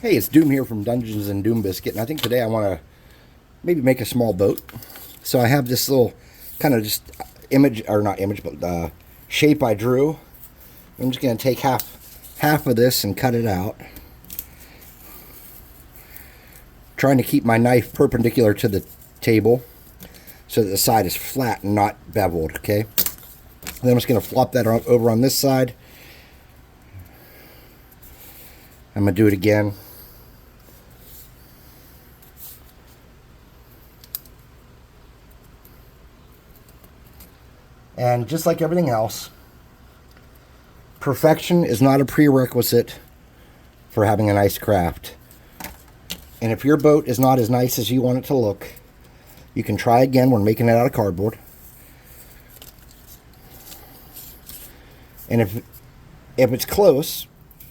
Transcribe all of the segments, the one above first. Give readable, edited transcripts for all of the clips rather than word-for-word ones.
Hey, it's Doom here from Dungeons and Doom Biscuit, and I think today I want to maybe make a small boat. So I have this little kind of just image, or not image, but shape I drew. I'm just going to take half of this and cut it out. Trying to keep my knife perpendicular to the table so that the side is flat and not beveled, okay? Then I'm just going to flop that over on this side. I'm going to do it again. And just like everything else, perfection is not a prerequisite for having a nice craft. And if your boat is not as nice as you want it to look, you can try again when making it out of cardboard. And if it's close,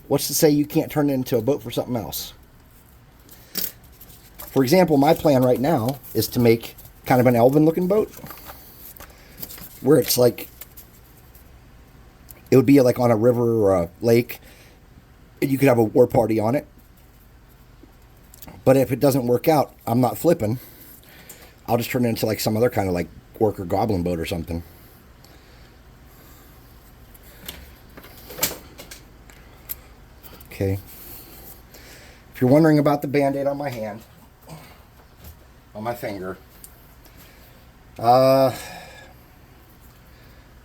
what's to say you can't turn it into a boat for something else? For example, my plan right now is to make kind of an elven-looking boat, where it's like, it would be like on a river or a lake, and you could have a war party on it. But if it doesn't work out, I'm not flipping. I'll just turn it into like some other kind of like orc or goblin boat or something. Okay. If you're wondering about the band-aid on my hand, on my finger,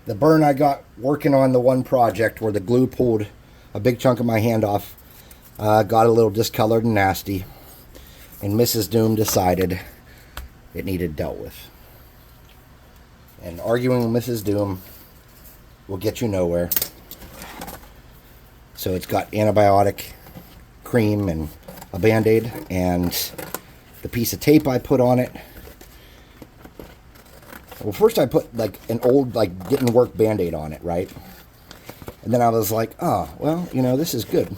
the burn I got working on the one project where the glue pulled a big chunk of my hand off got a little discolored and nasty, and Mrs. Doom decided it needed dealt with. And arguing with Mrs. Doom will get you nowhere. So it's got antibiotic cream and a band-aid and the piece of tape I put on it. Well, first I put like an old, like, didn't work band-aid on it, right? And then I was like, oh, well, you know, this is good.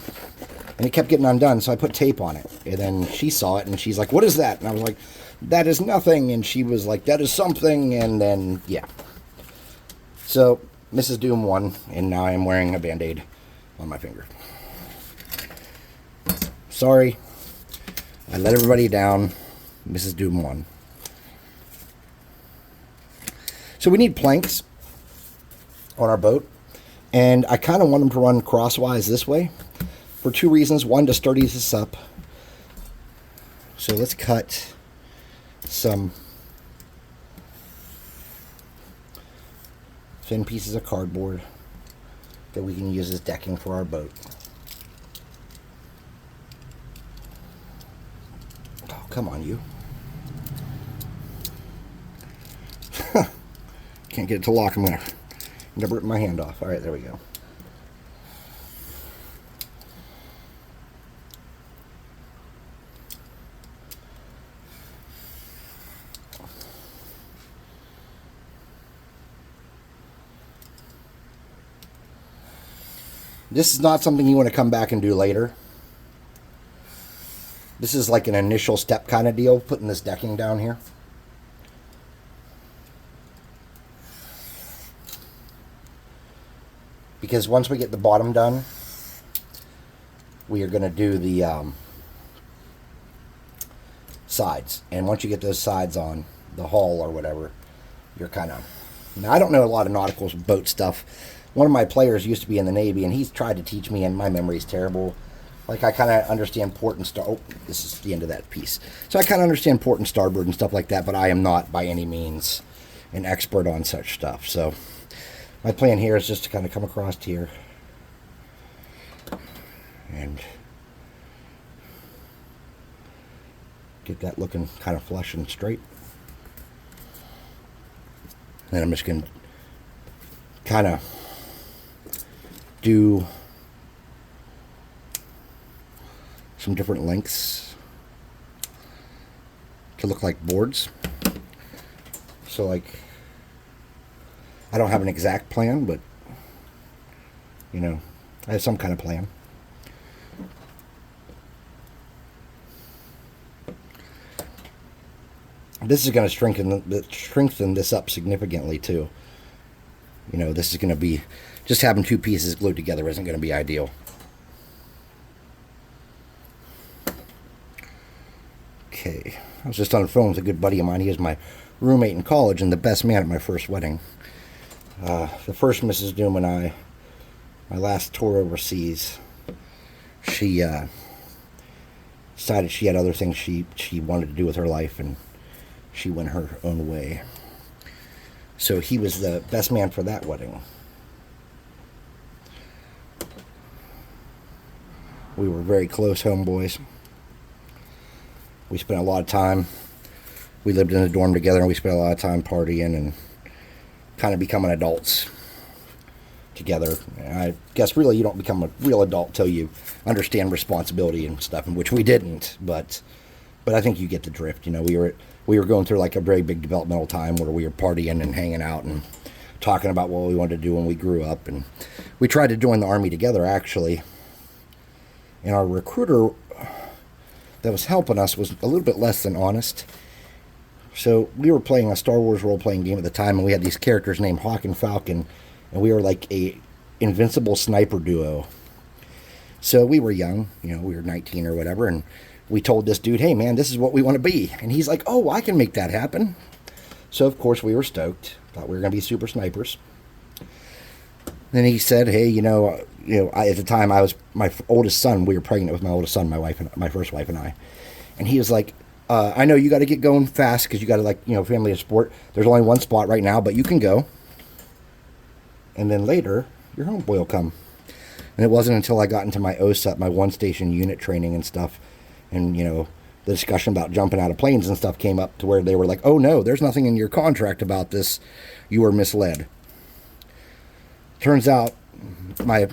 And it kept getting undone, so I put tape on it. And then she saw it, and she's like, what is that? And I was like, that is nothing. And she was like, that is something. And then, yeah. So, Mrs. Doom won, and now I am wearing a band-aid on my finger. Sorry. I let everybody down. Mrs. Doom won. So we need planks on our boat, and I kind of want them to run crosswise this way for two reasons. One, to sturdy this up. So let's cut some thin pieces of cardboard that we can use as decking for our boat. Oh, come on, you. Can't get it to lock. I'm going to rip my hand off. All right, there we go. This is not something you want to come back and do later. This is like an initial step kind of deal, putting this decking down here. Because once we get the bottom done, we are going to do the sides. And once you get those sides on, the hull or whatever, you're kind of... Now, I don't know a lot of nautical boat stuff. One of my players used to be in the Navy, and he's tried to teach me, and my memory's terrible. Like, I kind of understand port and star... Oh, this is the end of that piece. So I kind of understand port and starboard and stuff like that, but I am not, by any means, an expert on such stuff. So my plan here is just to kind of come across here and get that looking kind of flush and straight. Then I'm just going to kind of do some different lengths to look like boards. So, like, I don't have an exact plan, but, you know, I have some kind of plan. This is going to strengthen this up significantly, too. You know, this is going to be... Just having two pieces glued together isn't going to be ideal. Okay. I was just on the phone with a good buddy of mine. He was my roommate in college and the best man at my first wedding. The first Mrs. Doom and I, my last tour overseas, she decided she had other things she wanted to do with her life, and she went her own way. So he was the best man for that wedding. We were very close homeboys. We spent a lot of time. We lived in a dorm together, and we spent a lot of time partying and kind of becoming adults together. And I guess really you don't become a real adult till you understand responsibility and stuff, and which we didn't. But I think you get the drift. You know, we were going through like a very big developmental time where we were partying and hanging out and talking about what we wanted to do when we grew up. And we tried to join the Army together, actually. And our recruiter that was helping us was a little bit less than honest. So we were playing a Star Wars role-playing game at the time, and we had these characters named Hawk and Falcon, and we were like a invincible sniper duo. So we were young, you know, we were 19 or whatever, and we told this dude, hey man, this is what we want to be. And he's like, oh, I can make that happen. So of course we were stoked, thought we were going to be super snipers. Then he said, hey, at the time I was my oldest son. We were pregnant with my oldest son, my first wife and I. And he was like, I know you got to get going fast because you got to family of sport. There's only one spot right now, but you can go. And then later, your homeboy will come. And it wasn't until I got into my OSUT, my one-station unit training and stuff, and, the discussion about jumping out of planes and stuff came up to where they were like, oh no, there's nothing in your contract about this. You were misled. Turns out my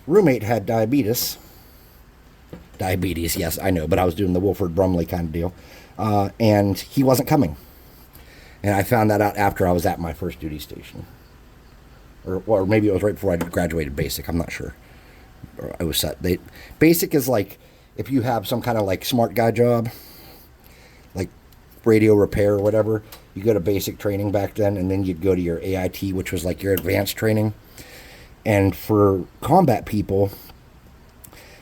roommate had diabetes. Diabetes, yes, I know, but I was doing the Wilford Brumley kind of deal. And he wasn't coming. And I found that out after I was at my first duty station. Or maybe it was right before I graduated basic, I'm not sure. Or I was set. Basic is like if you have some kind of like smart guy job, like radio repair or whatever, you go to basic training back then, and then you'd go to your AIT, which was like your advanced training. And for combat people,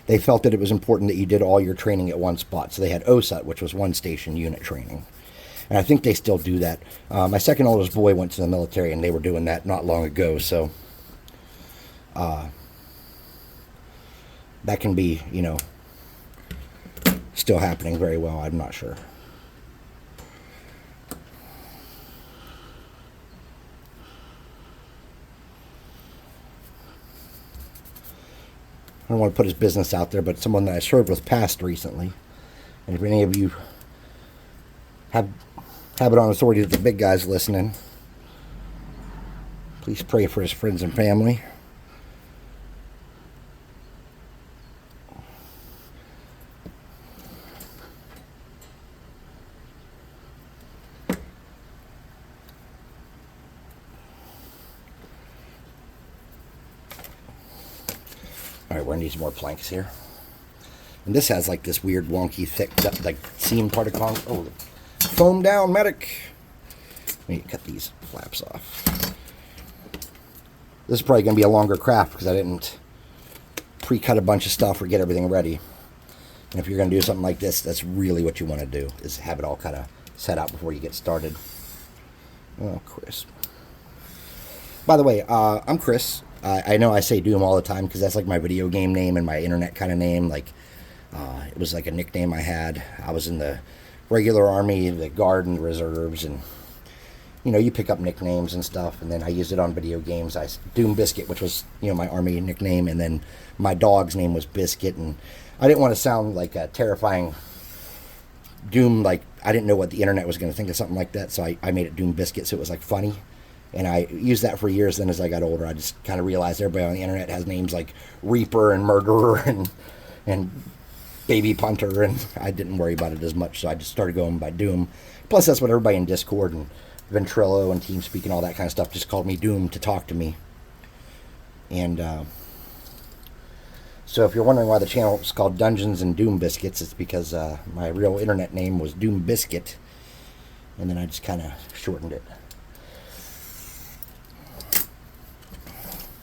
they felt that it was important that you did all your training at one spot. So they had OSUT, which was one station unit training. And I think they still do that. My second oldest boy went to the military, and they were doing that not long ago. So that can be, still happening very well. I'm not sure. I don't want to put his business out there, but someone that I served with passed recently. And if any of you have it on authority that the big guy's listening, please pray for his friends and family. Alright, we're going to need some more planks here. And this has like this weird, wonky, thick, like seam part of concrete. Oh, foam down, medic! I need to cut these flaps off. This is probably going to be a longer craft because I didn't pre-cut a bunch of stuff or get everything ready. And if you're going to do something like this, that's really what you want to do, is have it all kind of set out before you get started. Oh, Chris. By the way, I'm Chris. I know I say Doom all the time because that's like my video game name and my internet kind of name. Like, it was like a nickname I had. I was in the regular army, the guard and reserves, and you pick up nicknames and stuff. And then I used it on video games. Doom Biscuit, which was my army nickname, and then my dog's name was Biscuit. And I didn't want to sound like a terrifying Doom. Like I didn't know what the internet was going to think of something like that, so I made it Doom Biscuit, so it was like funny. And I used that for years. Then as I got older, I just kind of realized everybody on the internet has names like Reaper and Murderer and Baby Punter, and I didn't worry about it as much, so I just started going by Doom. Plus, that's what everybody in Discord and Ventrilo and TeamSpeak and all that kind of stuff just called me Doom to talk to me. And so if you're wondering why the channel is called Dungeons and Doom Biscuits, it's because my real internet name was Doom Biscuit, and then I just kind of shortened it.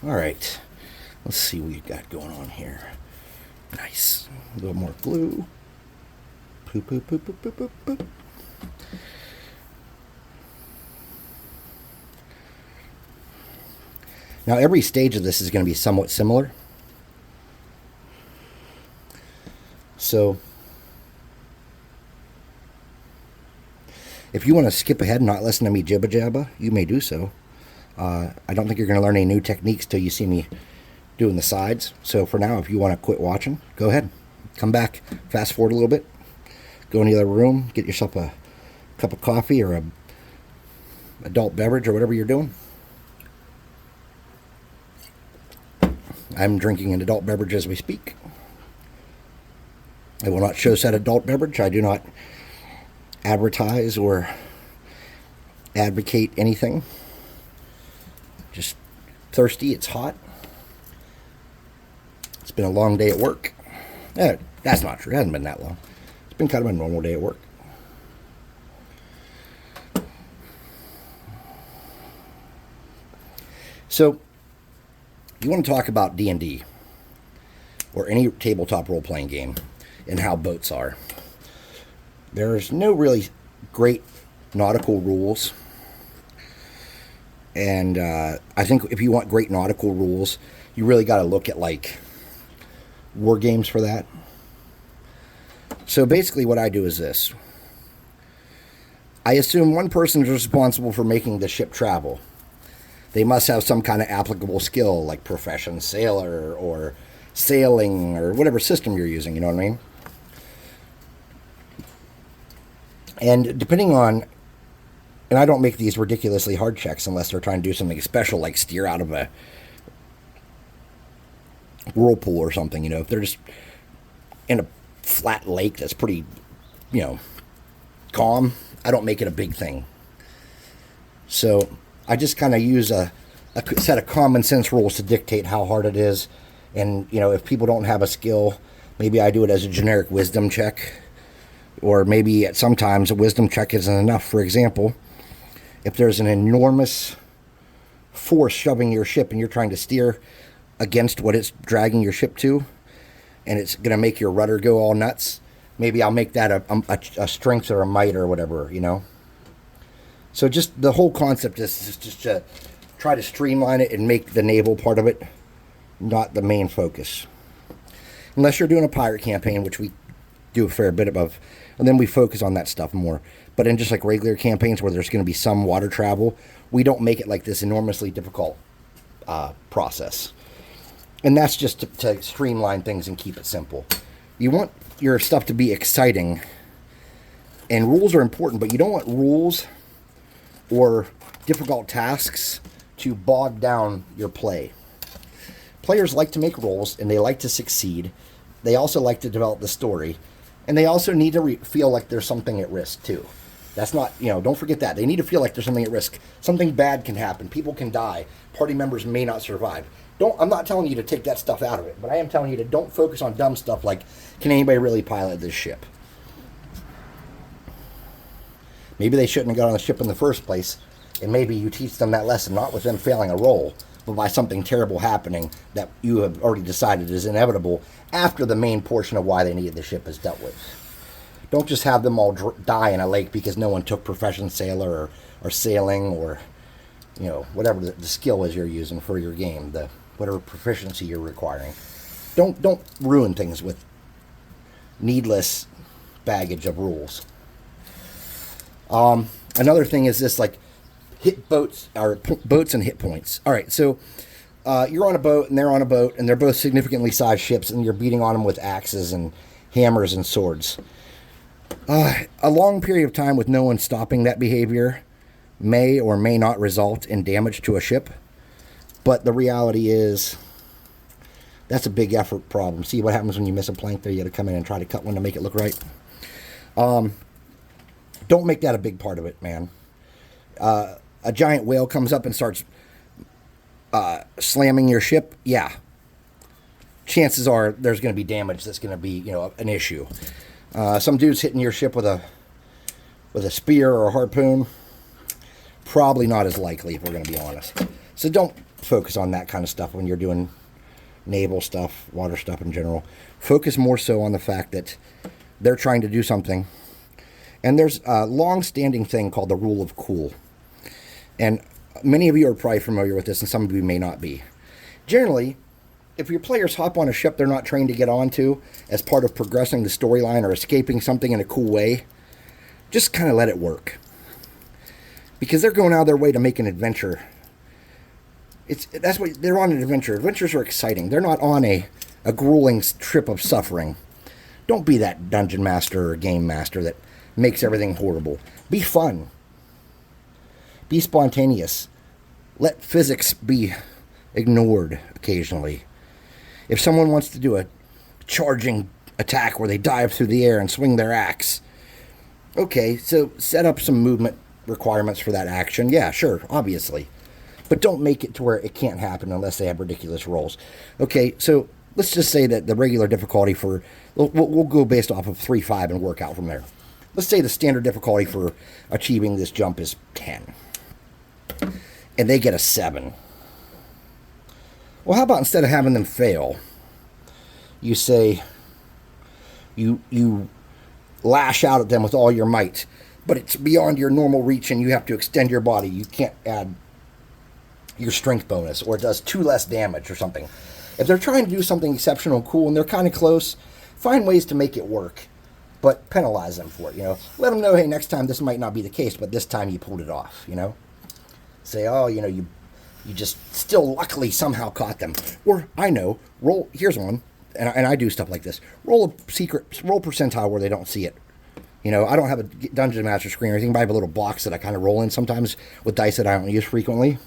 Alright, let's see what we've got going on here. Nice. A little more glue. Poop, poop, poop, poop, poop, poop, poop. Now, every stage of this is going to be somewhat similar. So, if you want to skip ahead and not listen to me jibba jabba, you may do so. I don't think you're going to learn any new techniques till you see me doing the sides. So for now, if you want to quit watching, go ahead. Come back, fast forward a little bit, go in the other room, get yourself a cup of coffee or a adult beverage or whatever you're doing. I'm drinking an adult beverage as we speak. I will not show said adult beverage. I do not advertise or advocate anything. Just thirsty, it's hot. It's been a long day at work. That's not true. It hasn't been that long. It's been kind of a normal day at work. So, you want to talk about D&D or any tabletop role-playing game and how boats are. There's no really great nautical rules. And I think if you want great nautical rules, you really got to look at like war games for that. So basically what I do is this. I assume one person is responsible for making the ship travel. They must have some kind of applicable skill like profession sailor or sailing or whatever system you're using, you know what I mean? And depending on, and I don't make these ridiculously hard checks unless they're trying to do something special like steer out of a whirlpool or something, you know. If they're just in a flat lake that's pretty, you know, calm, I don't make it a big thing. So I just kind of use a set of common sense rules to dictate how hard it is. And, you know, if people don't have a skill, maybe I do it as a generic wisdom check. Or maybe at sometimes a wisdom check isn't enough. For example, if there's an enormous force shoving your ship and you're trying to steer against what it's dragging your ship to, and it's going to make your rudder go all nuts, maybe I'll make that a strength or a might or whatever, you know. So just the whole concept is just to try to streamline it and make the naval part of it not the main focus. Unless you're doing a pirate campaign, which we do a fair bit of, and then we focus on that stuff more. But in just like regular campaigns where there's going to be some water travel, we don't make it like this enormously difficult process. And that's just to streamline things and keep it simple. You want your stuff to be exciting, and rules are important, but you don't want rules or difficult tasks to bog down your play. Players like to make rolls, and they like to succeed. They also like to develop the story. And they also need to feel like there's something at risk, too. That's not, you know, don't forget that. They need to feel like there's something at risk. Something bad can happen. People can die. Party members may not survive. I'm not telling you to take that stuff out of it, but I am telling you to don't focus on dumb stuff like, can anybody really pilot this ship? Maybe they shouldn't have got on the ship in the first place, and maybe you teach them that lesson, not with them failing a roll, but by something terrible happening that you have already decided is inevitable after the main portion of why they needed the ship is dealt with. Don't just have them all die in a lake because no one took profession sailor or sailing or, you know, whatever the skill is you're using for your game, whatever proficiency you're requiring. Don't ruin things with needless baggage of rules. Another thing is this, like, hit boats, or boats and hit points. All right, so you're on a boat and they're on a boat, and they're both significantly sized ships, and you're beating on them with axes and hammers and swords. A long period of time with no one stopping that behavior may or may not result in damage to a ship, but the reality is that's a big effort problem. See what happens when you miss a plank there? You got to come in and try to cut one to make it look right. Don't make that a big part of it, man. A giant whale comes up and starts slamming your ship, yeah. Chances are there's going to be damage that's going to be, you know, an issue. Some dude's hitting your ship with a spear or a harpoon, probably not as likely, if we're going to be honest. So don't focus on that kind of stuff when you're doing naval stuff, water stuff in general. Focus more so on the fact that they're trying to do something. And there's a long-standing thing called the rule of cool. And many of you are probably familiar with this, and some of you may not be. Generally, if your players hop on a ship they're not trained to get onto as part of progressing the storyline or escaping something in a cool way, just kind of let it work. Because they're going out of their way to make an adventure. That's what they're on, an adventure. Adventures are exciting. They're not on a grueling trip of suffering. Don't be that dungeon master or game master that makes everything horrible. Be fun. Be spontaneous. Let physics be ignored occasionally. If someone wants to do a charging attack where they dive through the air and swing their axe, okay, so set up some movement requirements for that action. Yeah, sure, obviously. But don't make it to where it can't happen unless they have ridiculous rolls. Okay, so let's just say that the regular difficulty for... We'll go based off of 3-5 and work out from there. Let's say the standard difficulty for achieving this jump is 10. And they get a 7. Well, how about instead of having them fail, you say... You lash out at them with all your might, but it's beyond your normal reach and you have to extend your body. You can't add your strength bonus, or it does 2 less damage or something. If they're trying to do something exceptional and cool and they're kind of close, find ways to make it work, but penalize them for it, Let them know, hey, next time this might not be the case, but this time you pulled it off, Say, oh, you just still luckily somehow caught them. Or, I know, here's one, and I do stuff like this. Roll percentile where they don't see it. I don't have a Dungeon Master screen or anything, but I have a little box that I kind of roll in sometimes with dice that I don't use frequently.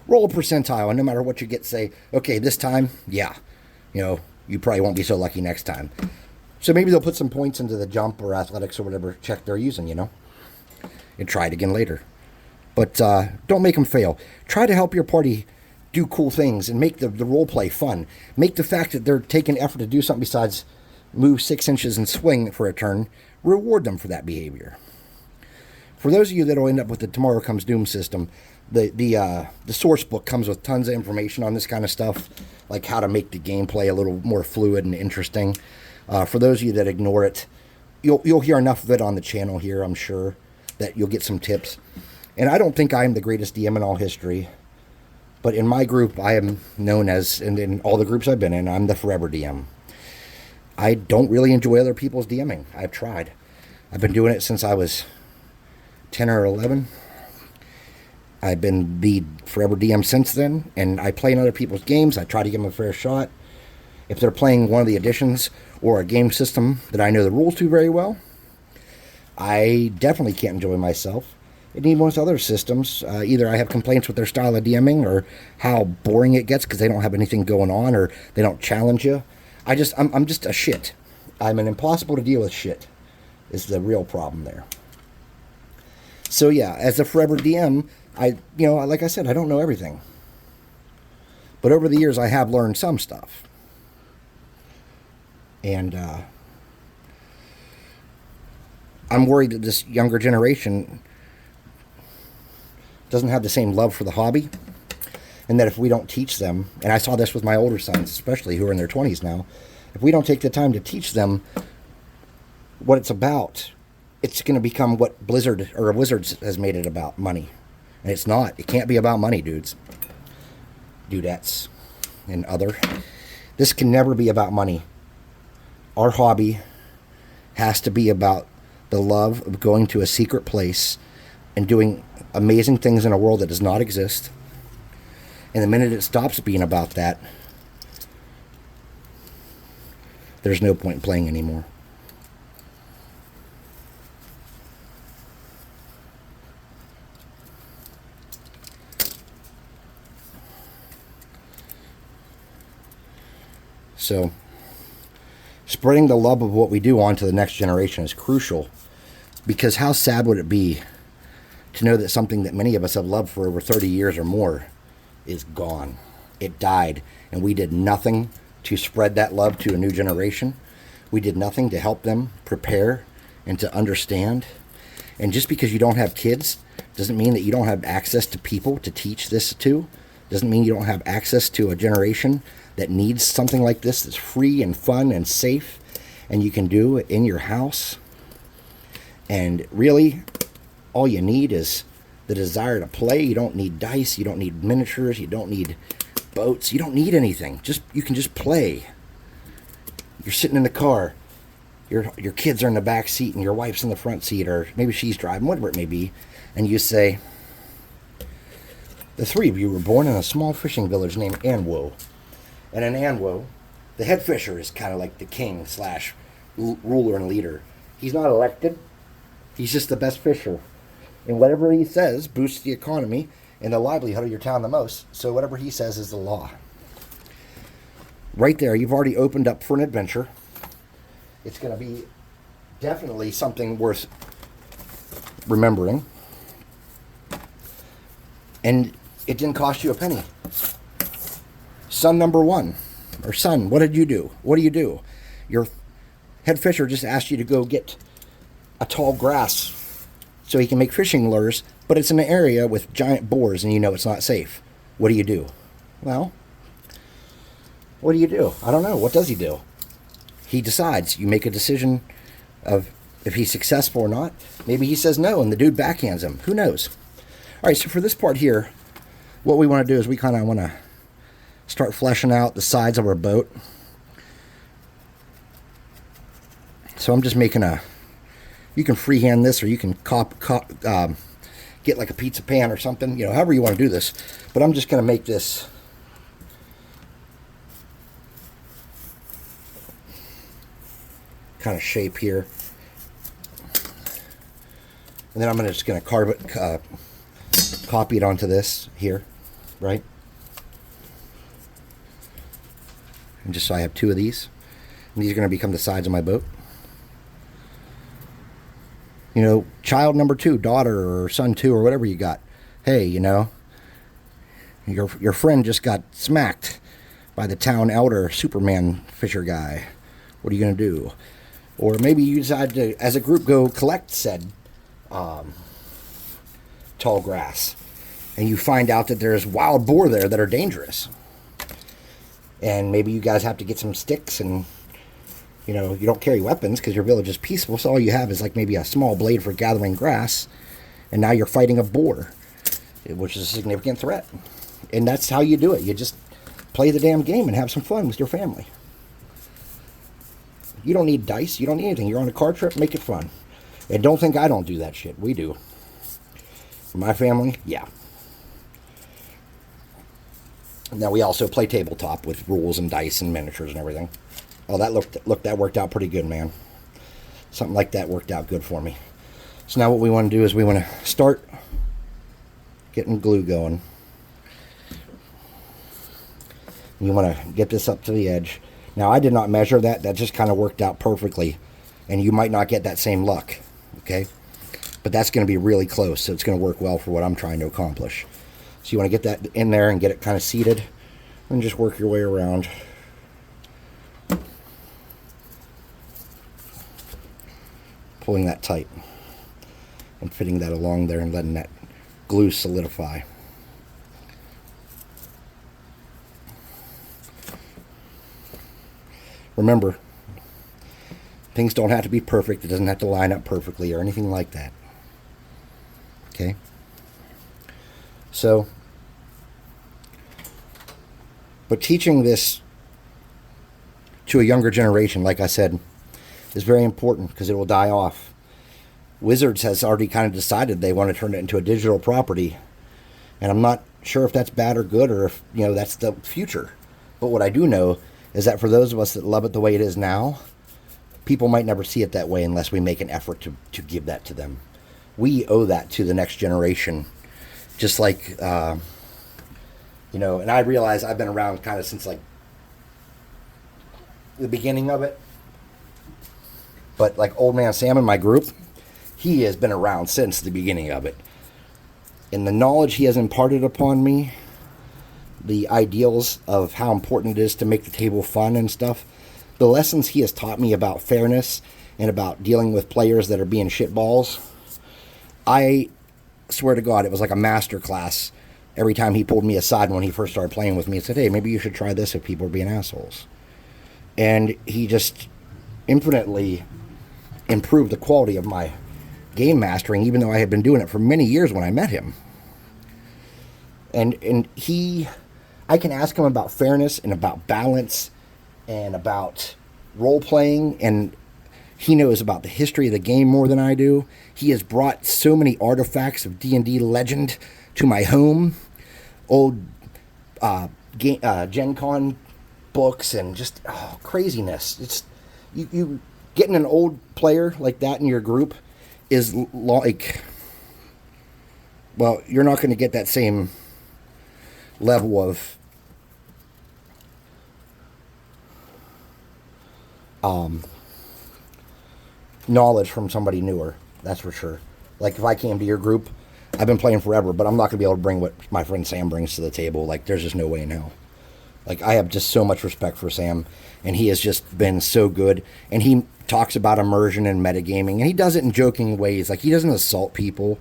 Roll a percentile, and no matter what you get, say, okay, this time, yeah, you probably won't be so lucky next time. So maybe they'll put some points into the jump or athletics or whatever check they're using, and try it again later. But don't make them fail. Try to help your party do cool things and make the role play fun. Make the fact that they're taking effort to do something besides move 6 inches and swing for a turn, reward them for that behavior. For those of you that will end up with the Tomorrow Comes Doom system, the source book comes with tons of information on this kind of stuff, like how to make the gameplay a little more fluid and interesting. For those of you that ignore it, you'll hear enough of it on the channel here, I'm sure, that you'll get some tips. And I don't think I am the greatest DM in all history, but in my group, I am known as, and in all the groups I've been in, I'm the forever DM. I don't really enjoy other people's DMing. I've tried. I've been doing it since I was 10 or 11. I've been the forever DM since then, and I play in other people's games. I try to give them a fair shot. If they're playing one of the editions or a game system that I know the rules to very well, I definitely can't enjoy myself. And even with other systems, either I have complaints with their style of DMing or how boring it gets because they don't have anything going on or they don't challenge you. I'm just a shit. I'm an impossible to deal with shit is the real problem there. So yeah, as a forever DM, like I said, I don't know everything. But over the years, I have learned some stuff. And I'm worried that this younger generation doesn't have the same love for the hobby. And that if we don't teach them, and I saw this with my older sons, especially who are in their 20s now, if we don't take the time to teach them what it's about, it's going to become what Blizzard or Wizards has made it about, money. And it's not. It can't be about money, dudes. Dudettes and other. This can never be about money. Our hobby has to be about the love of going to a secret place and doing amazing things in a world that does not exist. And the minute it stops being about that, there's no point in playing anymore. So, spreading the love of what we do on to the next generation is crucial, because how sad would it be to know that something that many of us have loved for over 30 years or more is gone. It died, and we did nothing to spread that love to a new generation. We did nothing to help them prepare and to understand. And just because you don't have kids doesn't mean that you don't have access to people to teach this to. Doesn't mean you don't have access to a generation that needs something like this that's free and fun and safe and you can do it in your house. And really, all you need is the desire to play. You don't need dice. You don't need miniatures. You don't need boats. You don't need anything. You can just play. You're sitting in the car. Your kids are in the back seat and your wife's in the front seat, or maybe she's driving, whatever it may be. And you say, the three of you were born in a small fishing village named Anwo. And in Anwo, the head fisher is kind of like the king slash ruler and leader. He's not elected. He's just the best fisher. And whatever he says boosts the economy and the livelihood of your town the most. So whatever he says is the law. Right there, you've already opened up for an adventure. It's going to be definitely something worth remembering. And it didn't cost you a penny. Son number one, or son, what did you do? What do you do? Your head fisher just asked you to go get a tall grass so he can make fishing lures, but it's in an area with giant boars and you know it's not safe. What do you do? Well, what do you do? I don't know. What does he do? He decides. You make a decision of if he's successful or not. Maybe he says no and the dude backhands him. Who knows? All right, so for this part here, what we want to do is we kind of want to start fleshing out the sides of our boat. So I'm just making you can freehand this, or you can get like a pizza pan or something, however you want to do this. But I'm just going to make this kind of shape here. And then I'm just going to carve it, copy it onto this here, right? And just so I have two of these. And these are going to become the sides of my boat. Child number 2, daughter or son 2 or whatever you got. Hey, your friend just got smacked by the town elder Superman fisher guy. What are you going to do? Or maybe you decide to, as a group, go collect said tall grass. And you find out that there's wild boar there that are dangerous. And maybe you guys have to get some sticks and, you don't carry weapons because your village is peaceful. So all you have is like maybe a small blade for gathering grass. And now you're fighting a boar, which is a significant threat. And that's how you do it. You just play the damn game and have some fun with your family. You don't need dice. You don't need anything. You're on a car trip. Make it fun. And don't think I don't do that shit. We do. My family, yeah. Now we also play tabletop with rules and dice and miniatures and everything. Oh, that worked out pretty good, man. Something like that worked out good for me. So now what we want to do is we want to start getting glue going. You want to get this up to the edge. Now I did not measure that. That just kind of worked out perfectly. And you might not get that same luck. Okay? But that's going to be really close. So it's going to work well for what I'm trying to accomplish. So you want to get that in there and get it kind of seated. And just work your way around. Pulling that tight. And fitting that along there and letting that glue solidify. Remember, things don't have to be perfect. It doesn't have to line up perfectly or anything like that. Okay? So, but teaching this to a younger generation, like I said, is very important because it will die off. Wizards has already kind of decided they want to turn it into a digital property. And I'm not sure if that's bad or good or if, that's the future. But what I do know is that for those of us that love it the way it is now, people might never see it that way unless we make an effort to give that to them. We owe that to the next generation. Just like, and I realize I've been around kind of since like the beginning of it. But like Old Man Sam in my group, he has been around since the beginning of it. And the knowledge he has imparted upon me, the ideals of how important it is to make the table fun and stuff, the lessons he has taught me about fairness and about dealing with players that are being shitballs, I swear to God, it was like a master class every time he pulled me aside when he first started playing with me and said, hey, maybe you should try this if people are being assholes. And he just infinitely improved the quality of my game mastering, even though I had been doing it for many years when I met him. And I can ask him about fairness and about balance and about role-playing, and he knows about the history of the game more than I do. He has brought so many artifacts of D&D legend to my home. Old Gen Con books and just craziness. It's you getting an old player like that in your group is like, well, you're not going to get that same level of knowledge from somebody newer. That's for sure. Like if I came to your group, I've been playing forever, but I'm not going to be able to bring what my friend Sam brings to the table. Like there's just no way in hell. Like I have just so much respect for Sam, and he has just been so good. And he talks about immersion and metagaming, and he does it in joking ways. Like he doesn't assault people,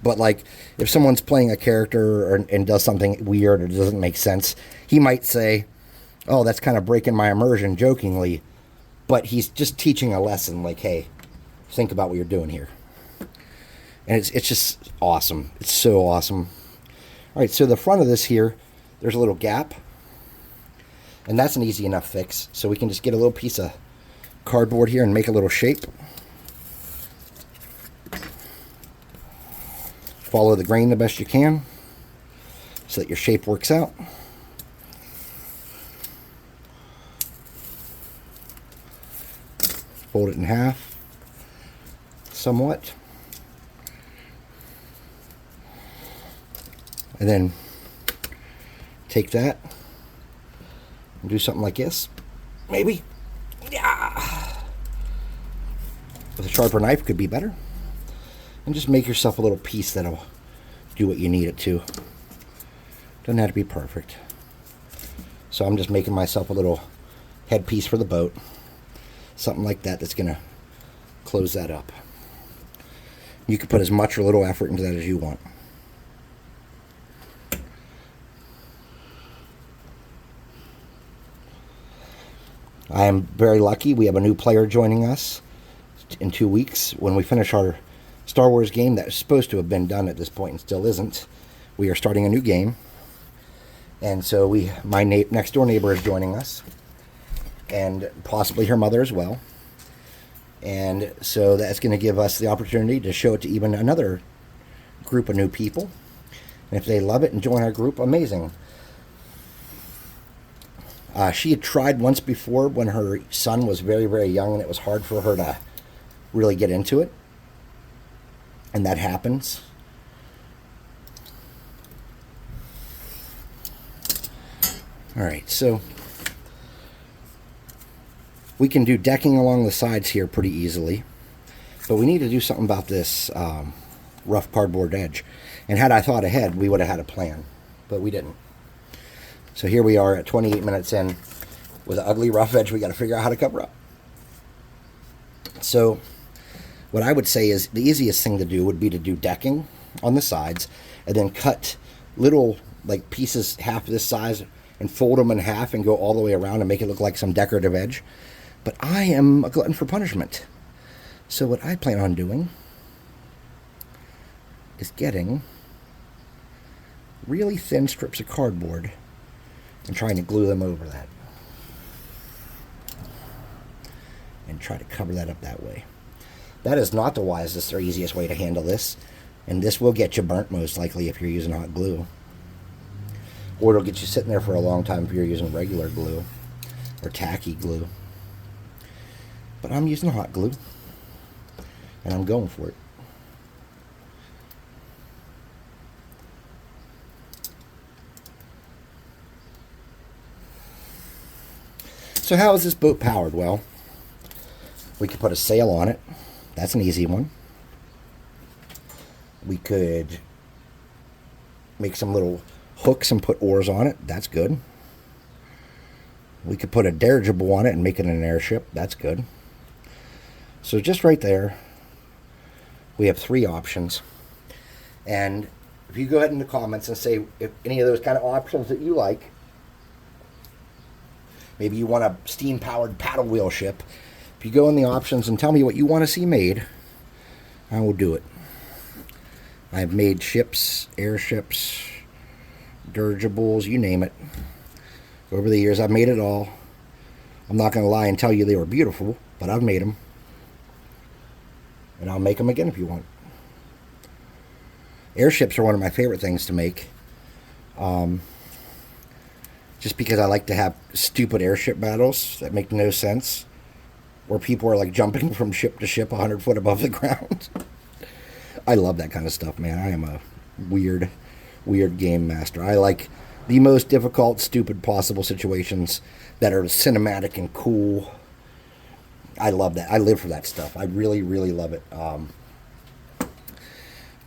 but like if someone's playing a character and does something weird or doesn't make sense, he might say, "Oh, that's kind of breaking my immersion," jokingly, but he's just teaching a lesson. Like, hey, think about what you're doing here, and it's just awesome. It's so awesome. All right, so the front of this here, there's a little gap, and that's an easy enough fix. So we can just get a little piece of cardboard here and make a little shape. Follow the grain the best you can so that your shape works out. Fold it in half somewhat. And then take that and do something like this. Maybe. Yeah. With a sharper knife could be better. And just make yourself a little piece that'll do what you need it to. Doesn't have to be perfect. So I'm just making myself a little headpiece for the boat. Something like that that's going to close that up. You can put as much or little effort into that as you want. I am very lucky. We have a new player joining us in 2 weeks. When we finish our Star Wars game that is supposed to have been done at this point and still isn't, we are starting a new game. And so my next door neighbor is joining us, and possibly her mother as well. And so that's going to give us the opportunity to show it to even another group of new people. And if they love it and join our group, amazing. She had tried once before when her son was very, very young, and it was hard for her to really get into it. And that happens. All right, so we can do decking along the sides here pretty easily, but we need to do something about this rough cardboard edge. And had I thought ahead, we would have had a plan, but we didn't. So here we are at 28 minutes in with an ugly rough edge we got to figure out how to cover up. So what I would say is the easiest thing to do would be to do decking on the sides and then cut little like pieces half this size and fold them in half and go all the way around and make it look like some decorative edge. But I am a glutton for punishment. So what I plan on doing is getting really thin strips of cardboard and trying to glue them over that. And try to cover that up that way. That is not the wisest or easiest way to handle this. And this will get you burnt most likely if you're using hot glue. Or it'll get you sitting there for a long time if you're using regular glue or tacky glue. But I'm using hot glue, and I'm going for it. So how is this boat powered? Well, we could put a sail on it. That's an easy one. We could make some little hooks and put oars on it. That's good. We could put a dirigible on it and make it an airship. That's good. So just right there, we have 3 options. And if you go ahead in the comments and say if any of those kind of options that you like, Maybe you want a steam-powered paddle wheel ship. If you go in the options and tell me what you want to see made, I will do it. I've made ships, airships, dirigibles, you name it. Over the years, I've made it all. I'm not going to lie and tell you they were beautiful, but I've made them. And I'll make them again if you want. Airships are one of my favorite things to make. Just because I like to have stupid airship battles that make no sense. Where people are like jumping from ship to ship 100 foot above the ground. I love that kind of stuff, man. I am a weird game master. I like the most difficult, stupid possible situations that are cinematic and cool. I love that. I live for that stuff. I really, really love it.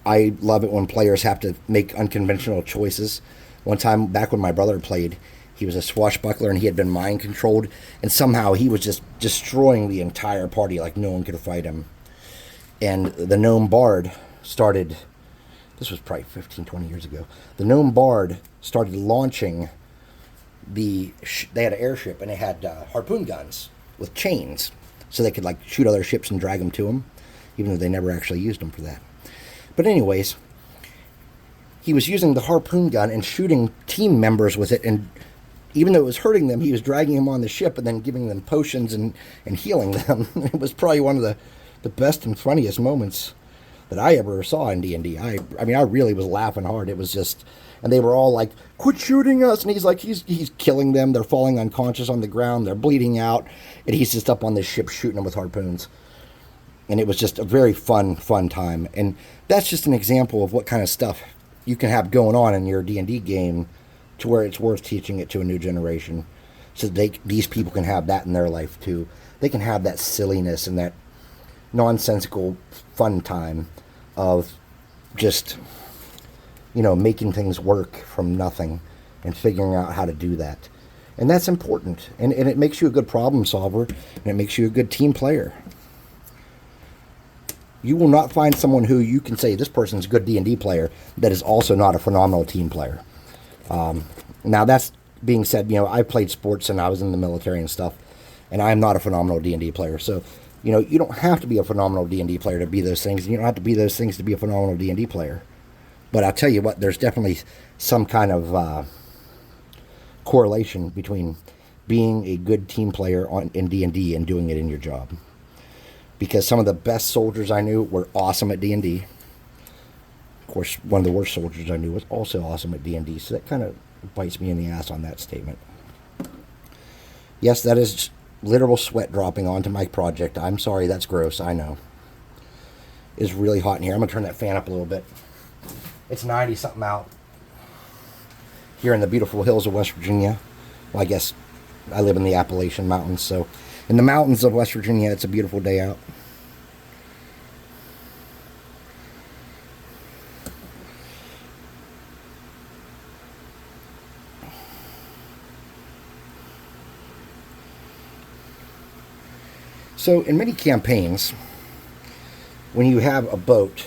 I love it when players have to make unconventional choices. One time, back when my brother played, he was a swashbuckler and he had been mind controlled, and somehow he was just destroying the entire party like no one could fight him. And the gnome bard started, this was probably 15, 20 years ago, the gnome bard started launching they had an airship and it had harpoon guns with chains, so they could like shoot other ships and drag them to them, even though they never actually used them for that. But anyways, he was using the harpoon gun and shooting team members with it, and even though it was hurting them, he was dragging them on the ship and then giving them potions and healing them. It was probably one of the best and funniest moments that I ever saw in D&D. I mean, I really was laughing hard. It was just, and they were all like, quit shooting us. And he's like, he's killing them. They're falling unconscious on the ground. They're bleeding out. And he's just up on this ship shooting them with harpoons. And it was just a very fun time. And that's just an example of what kind of stuff you can have going on in your D&D game to where it's worth teaching it to a new generation. So these people can have that in their life too. They can have that silliness and that nonsensical fun time of just, making things work from nothing and figuring out how to do that. And that's important. And it makes you a good problem solver, and it makes you a good team player. You will not find someone who you can say, this person's a good D&D player, that is also not a phenomenal team player. Now, that's being said, I played sports and I was in the military and stuff, and I'm not a phenomenal D&D player. So, you don't have to be a phenomenal D&D player to be those things. You don't have to be those things to be a phenomenal D&D player. But I'll tell you what, there's definitely some kind of correlation between being a good team player in D&D and doing it in your job. Because some of the best soldiers I knew were awesome at D&D. Of course, one of the worst soldiers I knew was also awesome at D&D. So that kind of bites me in the ass on that statement. Yes, that is literal sweat dropping onto my project. I'm sorry, that's gross, I know. It's really hot in here. I'm going to turn that fan up a little bit. It's 90-something out here in the beautiful hills of West Virginia. Well, I guess I live in the Appalachian Mountains, so in the mountains of West Virginia, it's a beautiful day out. So in many campaigns, when you have a boat,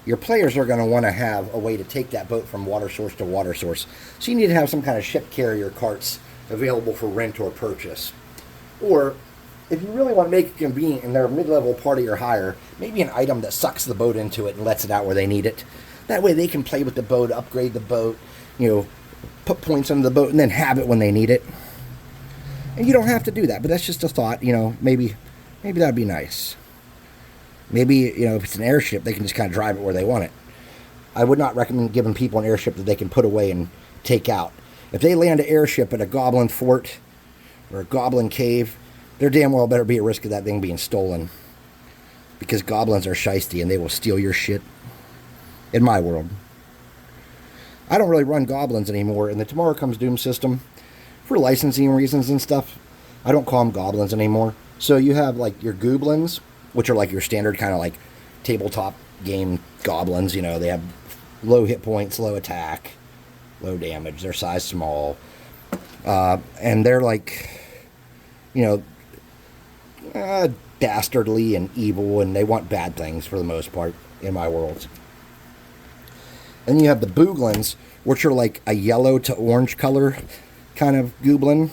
your players are going to want to have a way to take that boat from water source to water source. So you need to have some kind of ship carrier carts available for rent or purchase. Or if you really want to make it convenient and they're a mid-level party or higher, maybe an item that sucks the boat into it and lets it out where they need it. That way they can play with the boat, upgrade the boat, put points on the boat and then have it when they need it. And you don't have to do that, but that's just a thought, maybe that'd be nice. Maybe, if it's an airship, they can just kind of drive it where they want it. I would not recommend giving people an airship that they can put away and take out. If they land an airship at a goblin fort or a goblin cave, there damn well better be a risk of that thing being stolen. Because goblins are shiesty and they will steal your shit. In my world. I don't really run goblins anymore in the Tomorrow Comes Doom system. For licensing reasons and stuff, I don't call them goblins anymore. So you have like your goblins, which are like your standard kind of like tabletop game goblins. They have low hit points, low attack, low damage. They're size small. And they're like, dastardly and evil, and they want bad things for the most part in my world. And you have the booglins, which are like a yellow to orange color kind of goblin.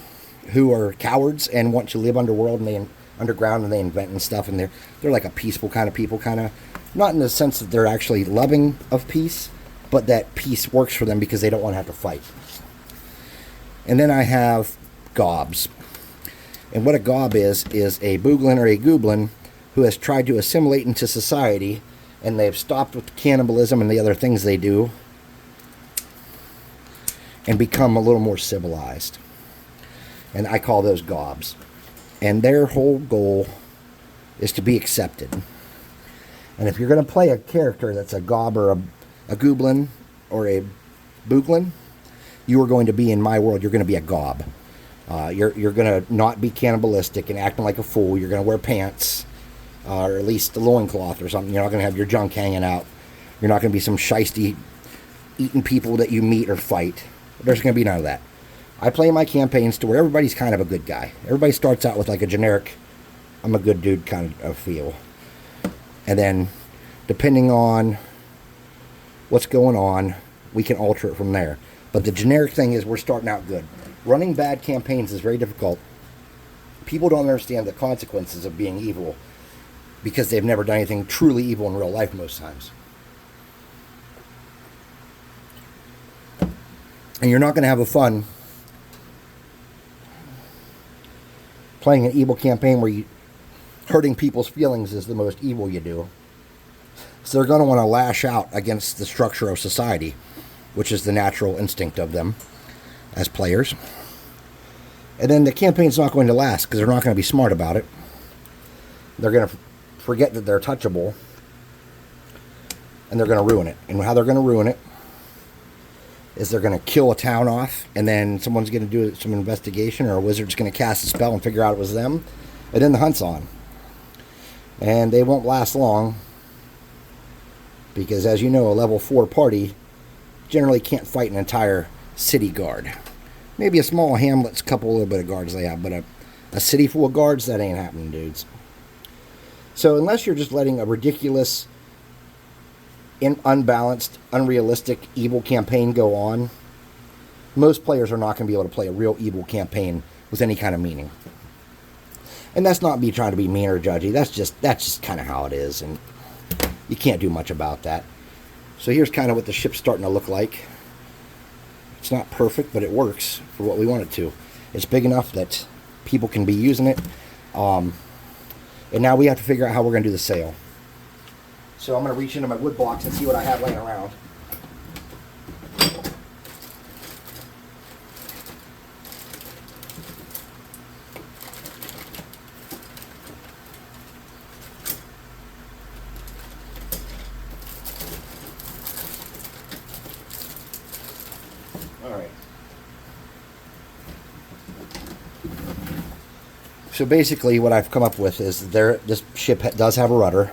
who are cowards and want to live underworld and underground, and they invent and stuff, and they're like a peaceful kind of people, kind of not in the sense that they're actually loving of peace, but that peace works for them because they don't want to have to fight. And then I have gobs. And what a gob is a booglin or a gooblin who has tried to assimilate into society, and they've stopped with cannibalism and the other things they do and become a little more civilized. And I call those gobs. And their whole goal is to be accepted. And if you're going to play a character that's a gob or a gooblin or a booglin, you are going to be, in my world, you're going to be a gob. You're going to not be cannibalistic and acting like a fool. You're going to wear pants, or at least a loincloth or something. You're not going to have your junk hanging out. You're not going to be some shisty eating people that you meet or fight. There's going to be none of that. I play my campaigns to where everybody's kind of a good guy. Everybody starts out with like a generic, I'm a good dude kind of feel. And then, depending on what's going on, we can alter it from there. But the generic thing is we're starting out good. Running bad campaigns is very difficult. People don't understand the consequences of being evil because they've never done anything truly evil in real life most times. And you're not going to have a fun playing an evil campaign where you hurting people's feelings is the most evil you do. So they're going to want to lash out against the structure of society, which is the natural instinct of them as players. And then the campaign's not going to last because they're not going to be smart about it. They're going to forget that they're touchable, and they're going to ruin it. And how they're going to ruin it is they're going to kill a town off, and then someone's going to do some investigation, or a wizard's going to cast a spell and figure out it was them, and then the hunt's on. And they won't last long because, as you know, a level 4 party generally can't fight an entire city guard. Maybe a small hamlet's couple little bit of guards they have, but a city full of guards, that ain't happening, dudes. So unless you're just letting a ridiculous, unbalanced, unrealistic, evil campaign go on, most players are not going to be able to play a real evil campaign with any kind of meaning. And that's not me trying to be mean or judgy. That's just kind of how it is, and you can't do much about that. So here's kind of what the ship's starting to look like. It's not perfect, but it works for what we want it to. It's big enough that people can be using it. And now we have to figure out how we're going to do the sail. So I'm going to reach into my wood box and see what I have laying around. Alright. So basically what I've come up with is this ship does have a rudder.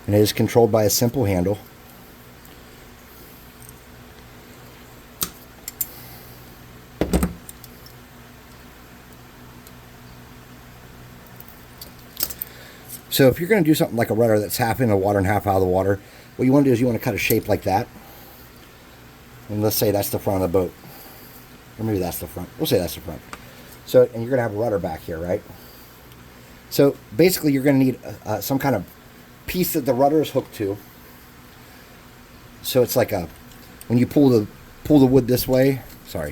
And it is controlled by a simple handle. So if you're going to do something like a rudder that's half in the water and half out of the water, what you want to do is you want to cut a shape like that. And let's say that's the front of the boat. Or maybe that's the front. We'll say that's the front. So, and you're going to have a rudder back here, right? So basically you're going to need some kind of piece that the rudder is hooked to. So it's like when you pull the wood this way, so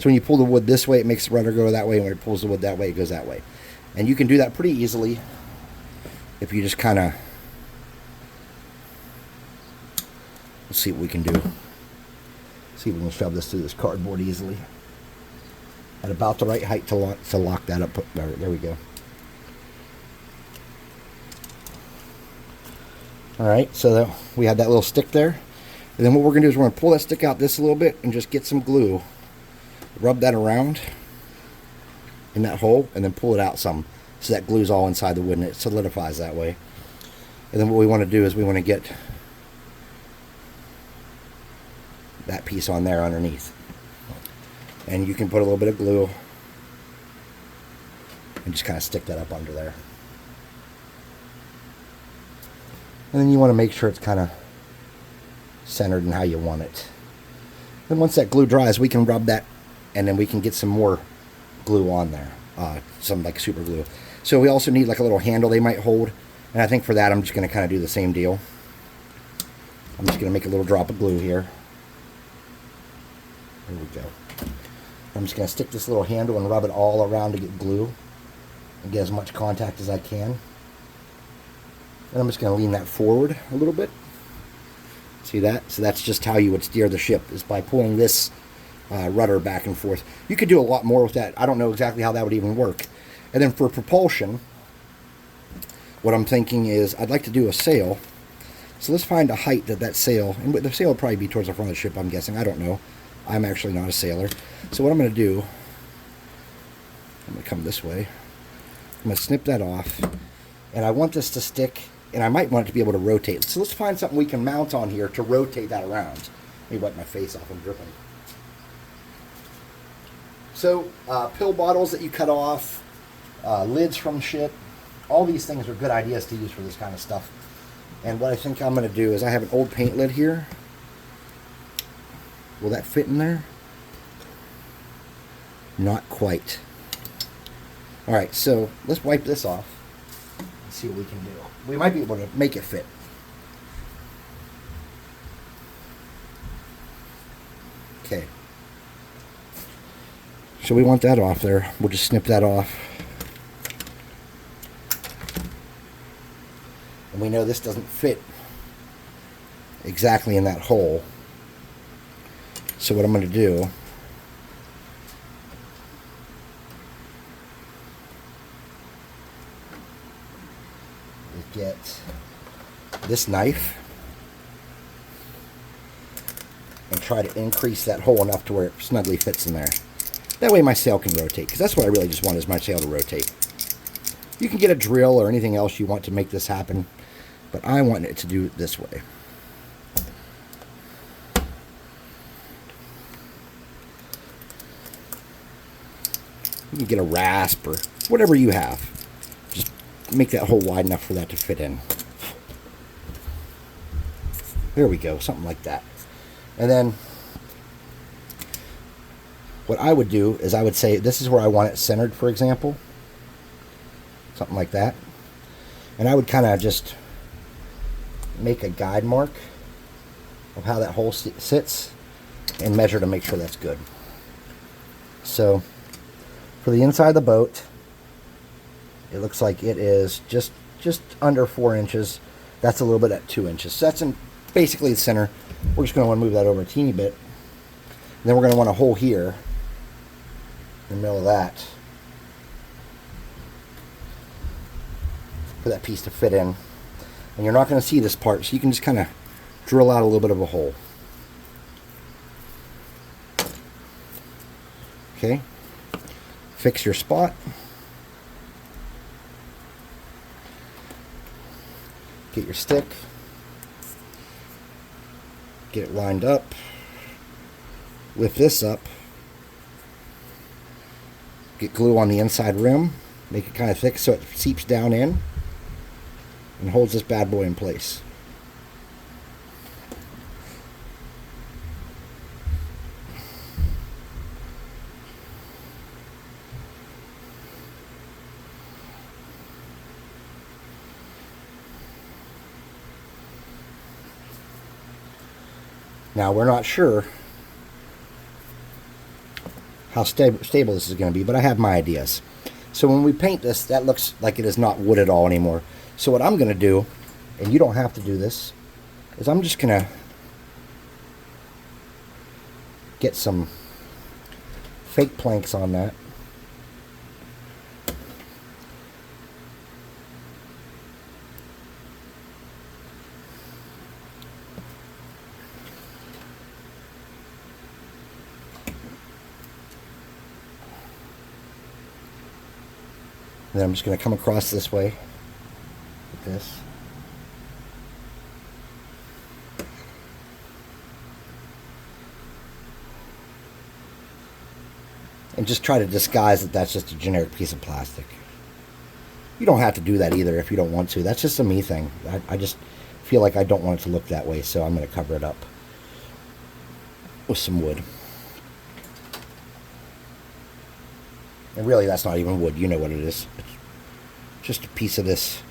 when you pull the wood this way, it makes the rudder go that way, and when it pulls the wood that way, it goes that way. And you can do that pretty easily if you just kind of, let's see what we can do. See if we can shove this through this cardboard easily at about the right height to lock that up. There we go. Alright, so we have that little stick there. And then what we're going to do is we're going to pull that stick out this a little bit and just get some glue. Rub that around in that hole and then pull it out some. So that glue's all inside the wood and it solidifies that way. And then what we want to do is we want to get that piece on there underneath. And you can put a little bit of glue and just kind of stick that up under there. And then you want to make sure it's kind of centered in how you want it. Then once that glue dries, we can rub that, and then we can get some more glue on there, some like super glue. So we also need like a little handle they might hold, and I think for that I'm just going to kind of do the same deal. I'm just going to make a little drop of glue here. There we go. I'm just going to stick this little handle and rub it all around to get glue and get as much contact as I can. And I'm just going to lean that forward a little bit. See that? So that's just how you would steer the ship, is by pulling this rudder back and forth. You could do a lot more with that. I don't know exactly how that would even work. And then for propulsion, what I'm thinking is I'd like to do a sail. So let's find a height that sail, and the sail will probably be towards the front of the ship, I'm guessing. I don't know. I'm actually not a sailor. So what I'm going to do, I'm going to come this way. I'm going to snip that off, and I want this to stick, and I might want it to be able to rotate. So let's find something we can mount on here to rotate that around. Let me wipe my face off, I'm dripping. So pill bottles that you cut off, lids from shit, all these things are good ideas to use for this kind of stuff. And what I think I'm going to do is I have an old paint lid here. Will that fit in there? Not quite. Alright, so let's wipe this off and see what we can do. We might be able to make it fit. Okay. So we want that off there. We'll just snip that off. And we know this doesn't fit exactly in that hole. So what I'm going to do is get this knife and try to increase that hole enough to where it snugly fits in there. That way my sail can rotate, because that's what I really just want, is my sail to rotate. You can get a drill or anything else you want to make this happen, but I want it to do it this way. You can get a rasp or whatever you have. Just make that hole wide enough for that to fit in. There we go, something like that. And then what I would do is I would say this is where I want it centered, for example. Something like that. And I would kind of just make a guide mark of how that hole sits and measure to make sure that's good. So for the inside of the boat, it looks like it is just under 4 inches. That's a little bit at 2 inches. So that's in basically the center. We're just going to want to move that over a teeny bit. And then we're going to want a hole here in the middle of that for that piece to fit in. And you're not going to see this part, so you can just kind of drill out a little bit of a hole. Okay. Fix your spot. Get your stick. Get it lined up. Lift this up. Get glue on the inside rim. Make it kind of thick so it seeps down in and holds this bad boy in place. Now we're not sure how stable this is going to be, but I have my ideas. So when we paint this, that looks like it is not wood at all anymore. So what I'm going to do, and you don't have to do this, is I'm just going to get some fake planks on that. And then I'm just going to come across this way with this. And just try to disguise that that's just a generic piece of plastic. You don't have to do that either if you don't want to. That's just a me thing. feel like I don't want it to look that way, so I'm going to cover it up with some wood. And really, that's not even wood. You know what it is. It's just a piece of this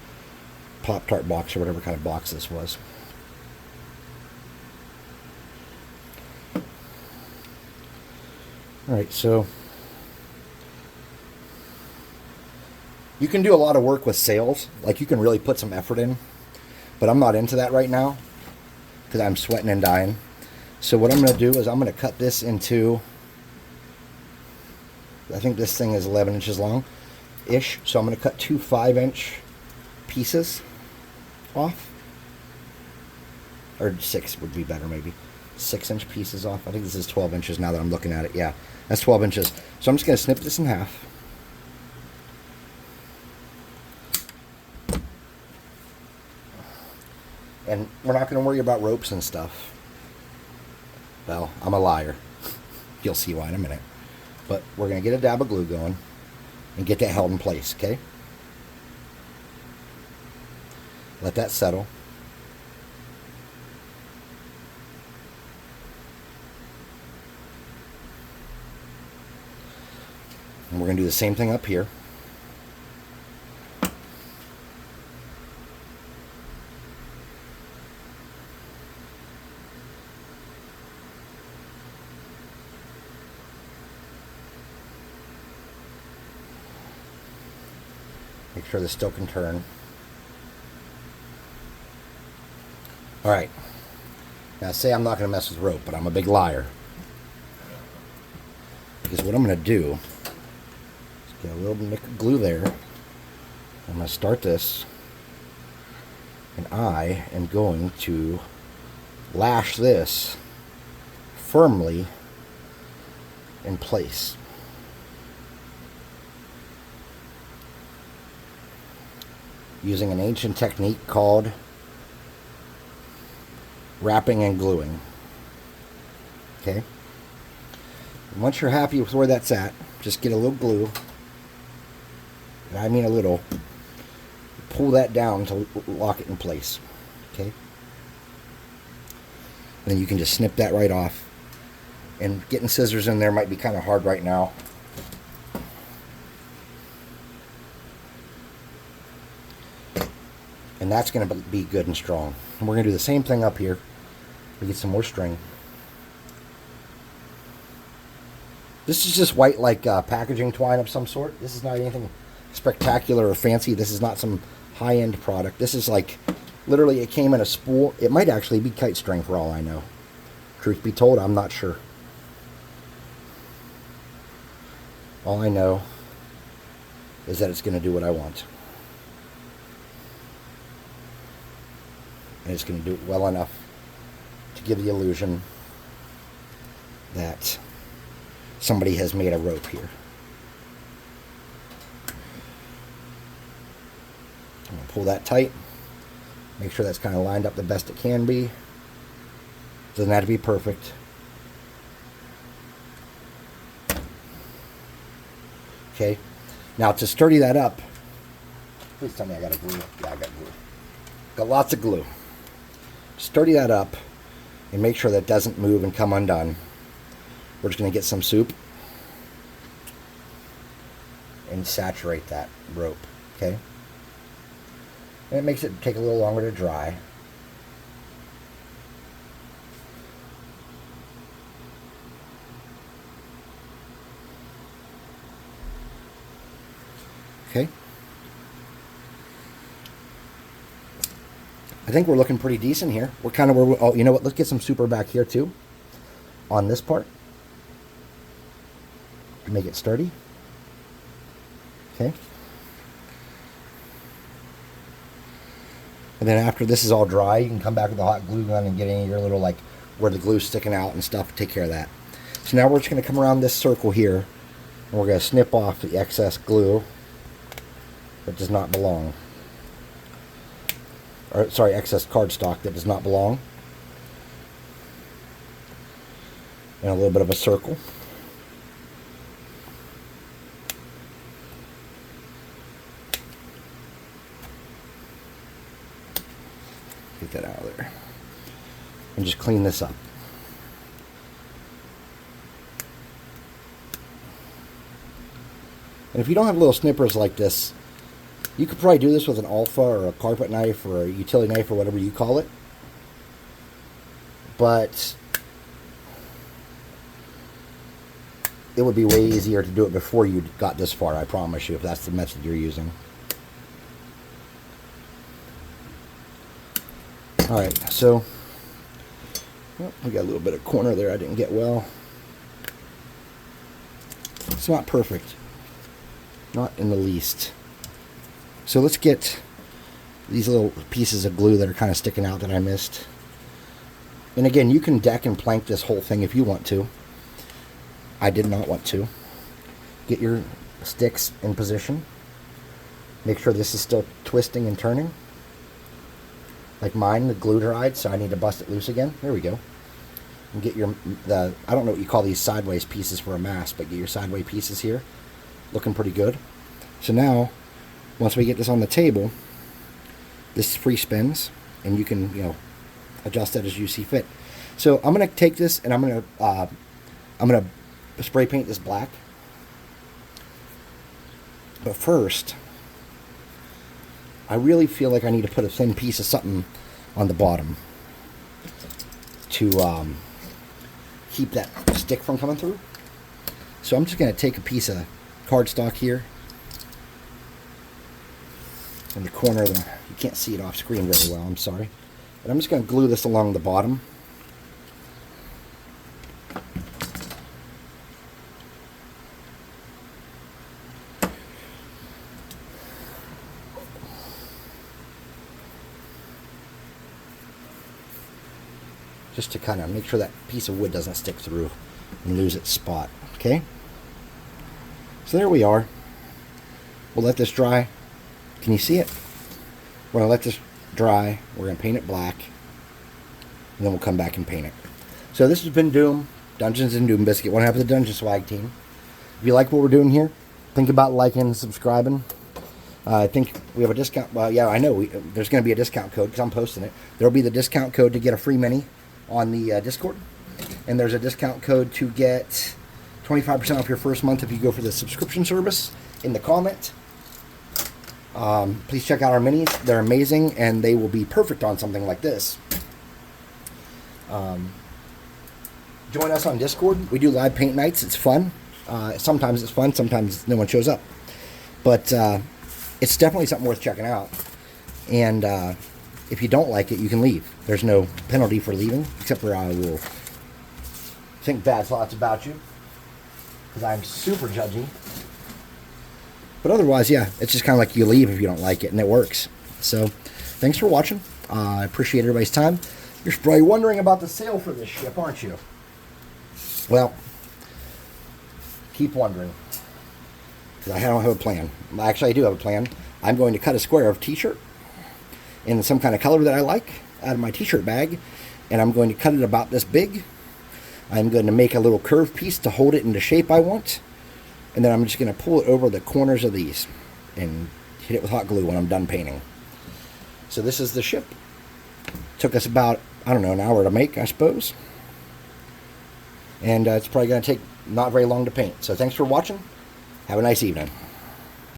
Pop-Tart box or whatever kind of box this was. Alright, so you can do a lot of work with sails. Like, you can really put some effort in. But I'm not into that right now because I'm sweating and dying. So what I'm going to do is I'm going to cut this into, I think this thing is 11 inches long-ish. So I'm going to cut 2 5-inch pieces off. Or 6 would be better, maybe. 6-inch pieces off. I think this is 12 inches now that I'm looking at it. Yeah, that's 12 inches. So I'm just going to snip this in half. And we're not going to worry about ropes and stuff. Well, I'm a liar. You'll see why in a minute. But we're going to get a dab of glue going and get that held in place, okay? Let that settle. And we're going to do the same thing up here. Make sure this still can turn. Alright. Now say I'm not going to mess with rope, but I'm a big liar. Because what I'm going to do is get a little nick of glue there. I'm going to start this. And I am going to lash this firmly in place. Using an ancient technique called wrapping and gluing. Okay? And once you're happy with where that's at, just get a little glue. And I mean a little. Pull that down to lock it in place. Okay? Then you can just snip that right off. And getting scissors in there might be kind of hard right now. And that's going to be good and strong. And we're going to do the same thing up here. We get some more string. This is just white, like packaging twine of some sort. This is not anything spectacular or fancy. This is not some high-end product. This is like, literally, it came in a spool. It might actually be kite string for all I know. Truth be told, I'm not sure. All I know is that it's going to do what I want. And it's going to do it well enough to give the illusion that somebody has made a rope here. I'm going to pull that tight. Make sure that's kind of lined up the best it can be. Doesn't have to be perfect. Okay. Now to sturdy that up, please tell me I got a glue. Yeah, I got glue. Got lots of glue. Sturdy that up and make sure that doesn't move and come undone. We're just going to get some soup and saturate that rope, okay? And it makes it take a little longer to dry. Okay. I think we're looking pretty decent here. We're kind of where we, oh, you know what? Let's get some super back here too. On this part. To make it sturdy. Okay. And then after this is all dry, you can come back with the hot glue gun and get any of your little, like, where the glue's sticking out and stuff. Take care of that. So now we're just going to come around this circle here. And we're going to snip off the excess glue that does not belong. Or, sorry, excess cardstock that does not belong. And a little bit of a circle. Get that out of there. And just clean this up. And if you don't have little snippers like this, you could probably do this with an alpha or a carpet knife or a utility knife or whatever you call it. But it would be way easier to do it before you got this far, I promise you, if that's the method you're using. Alright, so we got a little bit of corner there I didn't get well. It's not perfect. Not in the least. So let's get these little pieces of glue that are kind of sticking out that I missed. And again, you can deck and plank this whole thing if you want to. I did not want to. Get your sticks in position. Make sure this is still twisting and turning. Like mine, the glue dried, so I need to bust it loose again. There we go. And get your, I don't know what you call these sideways pieces for a mask, but get your sideways pieces here. Looking pretty good. So now, once we get this on the table, this free spins, and you can, adjust that as you see fit. So I'm going to take this and I'm going to spray paint this black. But first, I really feel like I need to put a thin piece of something on the bottom to keep that stick from coming through. So I'm just going to take a piece of cardstock here in the corner of the, you can't see it off screen very well, I'm sorry. But I'm just going to glue this along the bottom. Just to kind of make sure that piece of wood doesn't stick through and lose its spot. Okay? So there we are. We'll let this dry. Can you see it? We're going to let this dry. We're going to paint it black. And then we'll come back and paint it. So this has been Doom, Dungeons and Doom Biscuit. One half of the Dungeon Swag team. If you like what we're doing here, think about liking and subscribing. I think we have a discount. Well, yeah, I know. There's going to be a discount code because I'm posting it. There will be the discount code to get a free mini on the Discord. And there's a discount code to get 25% off your first month if you go for the subscription service in the comment. Please check out our minis. They're amazing, and they will be perfect on something like this. Join us on Discord. We do live paint nights. It's fun. Sometimes it's fun. Sometimes no one shows up. But it's definitely something worth checking out. And if you don't like it, you can leave. There's no penalty for leaving, except for I will think bad thoughts about you, because I'm super judgy. But otherwise, yeah, it's just kind of like you leave if you don't like it, and it works. So, thanks for watching. I appreciate everybody's time. You're probably wondering about the sale for this ship, aren't you? Well, keep wondering, because I don't have a plan. Actually, I do have a plan. I'm going to cut a square of t-shirt in some kind of color that I like out of my t-shirt bag, and I'm going to cut it about this big. I'm going to make a little curved piece to hold it in the shape I want, and then I'm just going to pull it over the corners of these and hit it with hot glue when I'm done painting. So this is the ship. Took us about, I don't know, an hour to make, I suppose. And it's probably going to take not very long to paint. So thanks for watching. Have a nice evening.